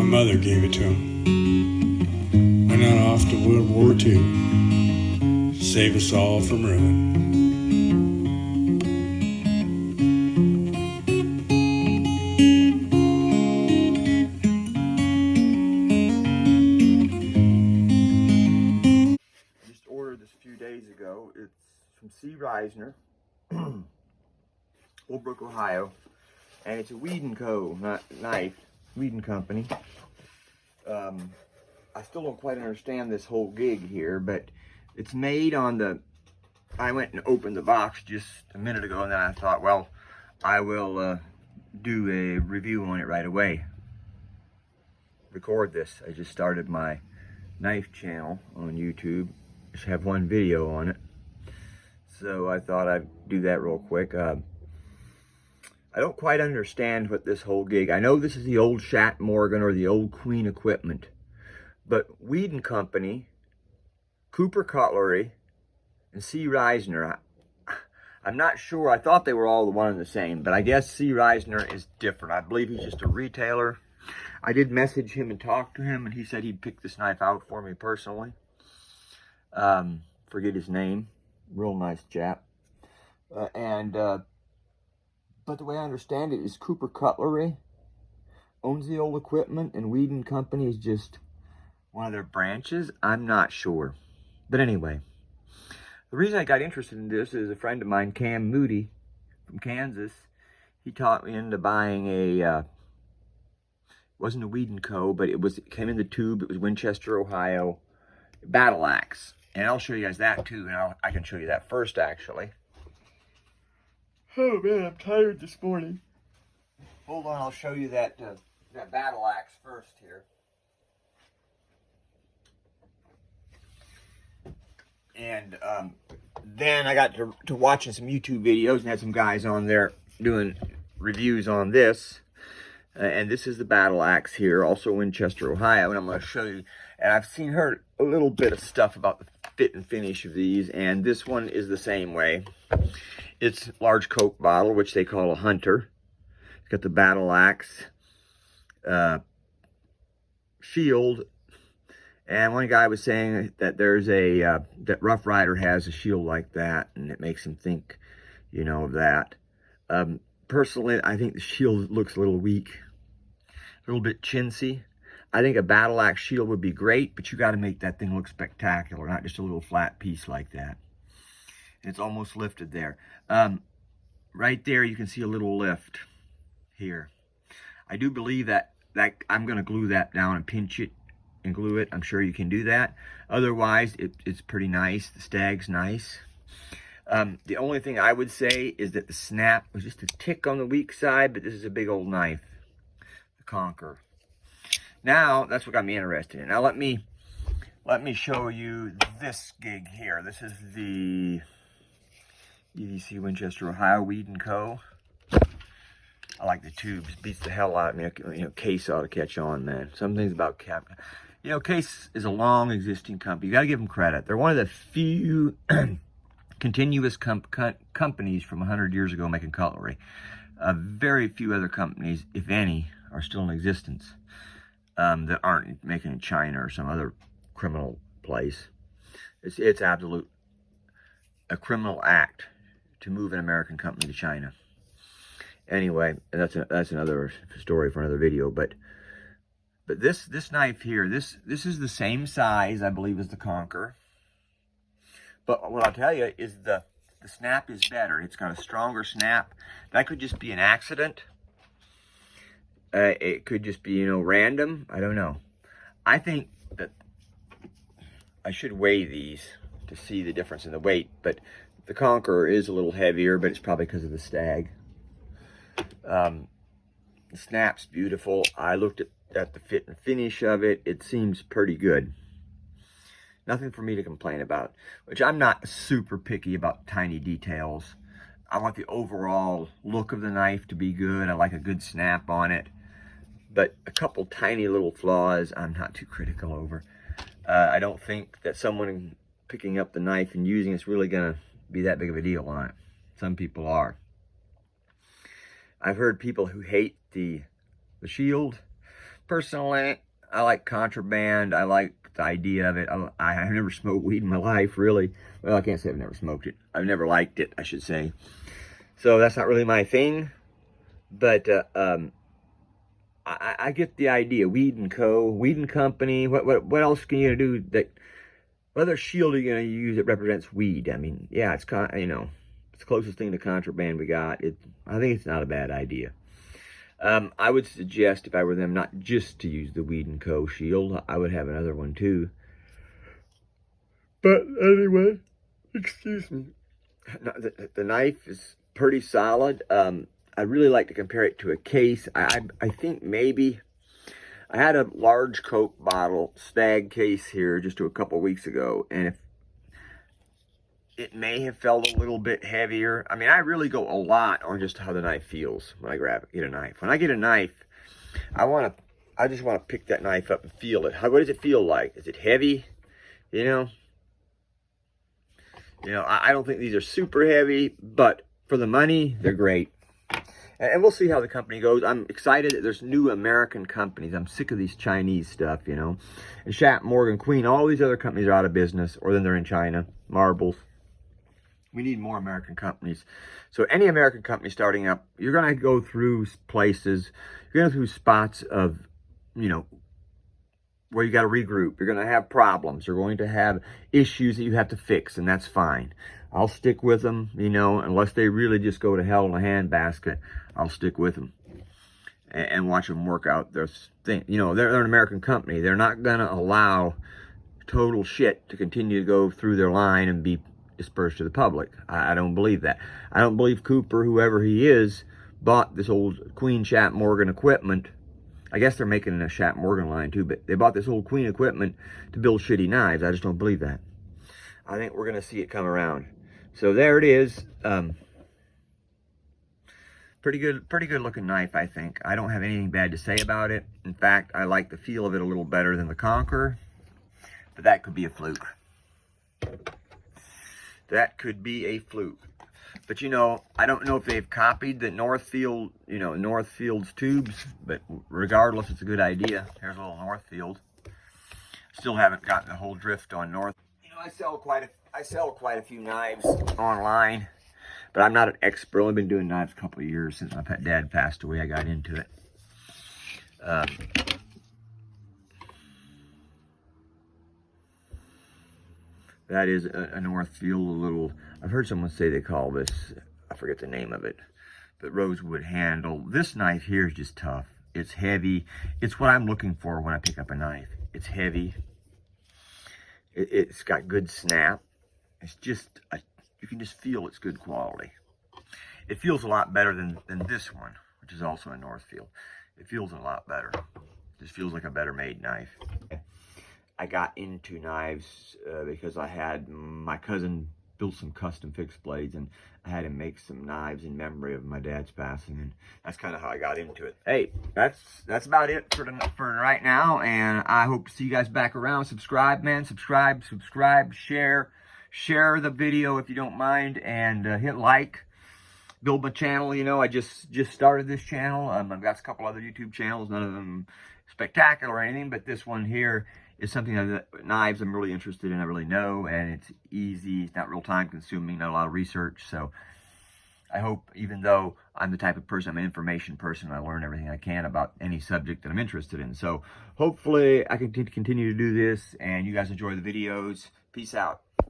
mother gave it to him. Went on off to World War II. Save us all from ruin. Just ordered this a few days ago. It's from C. Reisner, Old Brook, Ohio, and it's a Weed & Co. knife, Weed & Company. I still don't quite understand this whole gig here, but it's made on the, I went and opened the box just a minute ago, and then I thought, well, I will do a review on it right away. Record this. I just started my knife channel on YouTube. I should have one video on it. So I thought I'd do that real quick. I don't quite understand what this whole gig, I know this is the old Shat Morgan or the old Queen equipment, but Weed & Company, Cooper Cutlery, and C. Reisner, I'm not sure. I thought they were all the one and the same, but I guess C. Reisner is different. I believe he's just a retailer. I did message him and talk to him, and he said he'd pick this knife out for me personally. Forget his name. Real nice chap. But the way I understand it is Cooper Cutlery owns the old equipment, and Weed & Company is just one of their branches. I'm not sure. But anyway, the reason I got interested in this is a friend of mine, Cam Moody from Kansas. He taught me into buying a, wasn't a Weed & Co., but it came in the tube. It was Winchester, Ohio, battle axe. And I'll show you guys that too, and I can show you that first, actually. Oh man, I'm tired this morning. Hold on, I'll show you that that battle axe first here. And then I got to watching some YouTube videos and had some guys on there doing reviews on this. And this is the battle axe here, also Winchester, Ohio. And I'm going to show you, and I've heard a little bit of stuff about the fit and finish of these, and this one is the same way. It's large Coke bottle, which they call a hunter. It's got the battle axe shield, and one guy was saying that there's a that Rough Rider has a shield like that, and it makes him think, you know, of that. Personally, I think the shield looks a little weak, a little bit chintzy. I think a battle axe shield would be great, but you got to make that thing look spectacular, not just a little flat piece like that. It's almost lifted there. Right there, you can see a little lift here. I do believe that I'm going to glue that down and pinch it and glue it. I'm sure you can do that. Otherwise, it's pretty nice. The stag's nice. The only thing I would say is that the snap was just a tick on the weak side, but this is a big old knife, the Conquer. Now, that's what got me interested in. Now, let me show you this gig here. This is the EDC Winchester, Ohio, Weed & Co. I like the tubes. Beats the hell out of me. You know, Case ought to catch on, man. Some things about Cap. You know, Case is a long existing company. You got to give them credit. They're one of the few continuous companies from 100 years ago making cutlery. Very few other companies, if any, are still in existence that aren't making in China or some other criminal place. It's absolute a criminal act to move an American company to China. Anyway, that's another story for another video. But this knife here, this is the same size, I believe, as the Conquer. But what I'll tell you is the snap is better. It's got a stronger snap. That could just be an accident. It could just be, you know, random. I don't know. I think that I should weigh these to see the difference in the weight. But the Conqueror is a little heavier, but it's probably because of the stag. The snap's beautiful. I looked at the fit and finish of it. It seems pretty good. Nothing for me to complain about, which I'm not super picky about tiny details. I want the overall look of the knife to be good. I like a good snap on it. But a couple tiny little flaws I'm not too critical over. I don't think that someone picking up the knife and using it's really going to be that big of a deal on it. Some people are. I've heard people who hate the shield. personally, I like contraband. I like the idea of it. I've never smoked weed in my life, really. Well, I can't say I've never smoked it. I've never liked it, I should say. So that's not really my thing. But I get the idea. Weed and Company. What else can you do? That what other shield are you gonna use that represents weed? I mean, yeah, it's it's the closest thing to contraband we got. I think it's not a bad idea. I would suggest, if I were them, not just to use the Weed & Co. shield. I would have another one too. But anyway, excuse me. The knife is pretty solid. I really like to compare it to a case. I think maybe I had a large Coke bottle stag case here just a couple weeks ago, and if it may have felt a little bit heavier. I mean, I really go a lot on just how the knife feels when I get a knife. When I get a knife, I just want to pick that knife up and feel it. What does it feel like? Is it heavy? You know, I don't think these are super heavy, but for the money, they're great. And we'll see how the company goes. I'm excited that there's new American companies. I'm sick of these Chinese stuff, And Schaap, Morgan, Queen, all these other companies are out of business, or then they're in China. Marbles. We need more American companies. So any American company starting up, you're going to go through places, you're going to go through spots of, where you got to regroup. You're going to have problems. You're going to have issues that you have to fix, and that's fine. I'll stick with them, unless they really just go to hell in a handbasket. I'll stick with them and watch them work out their thing. They're an American company. They're not going to allow total shit to continue to go through their line and be dispersed to the public. I don't believe that. I don't believe Cooper, whoever he is, bought this old Queen Schaap Morgan equipment. I guess they're making a Schaap Morgan line too, but they bought this old Queen equipment to build shitty knives. I just don't believe that. I think we're going to see it come around. So there it is. Pretty good looking knife, I think. I don't have anything bad to say about it. In fact, I like the feel of it a little better than the Conqueror, but that could be a fluke. That could be a fluke. But I don't know if they've copied the Northfield, Northfield's tubes, but regardless, it's a good idea. Here's a little Northfield. Still haven't gotten the whole drift on North. I sell quite a few knives online, but I'm not an expert. I've been doing knives a couple of years since my dad passed away. I got into it. That is a Northfield, a little, I've heard someone say they call this, I forget the name of it, but rosewood handle. This knife here is just tough. It's heavy. It's what I'm looking for when I pick up a knife. It's heavy. It's got good snap. It's just, you can just feel it's good quality. It feels a lot better than this one, which is also a Northfield. It feels a lot better. It just feels like a better made knife. I got into knives because I had my cousin built some custom fixed blades, and I had him make some knives in memory of my dad's passing, and that's kind of how I got into it. Hey, that's about it for right now, and I hope to see you guys back around. Subscribe, man. Subscribe. Share the video if you don't mind, and hit like. Build my channel. I just started this channel. I've got a couple other YouTube channels, none of them spectacular or anything, but this one here is something that knives I'm really interested in. I really know, and it's easy. It's not real time consuming, not a lot of research. So I hope, even though I'm the type of person, I'm an information person, I learn everything I can about any subject that I'm interested in. So hopefully I can continue to do this, and you guys enjoy the videos. Peace out.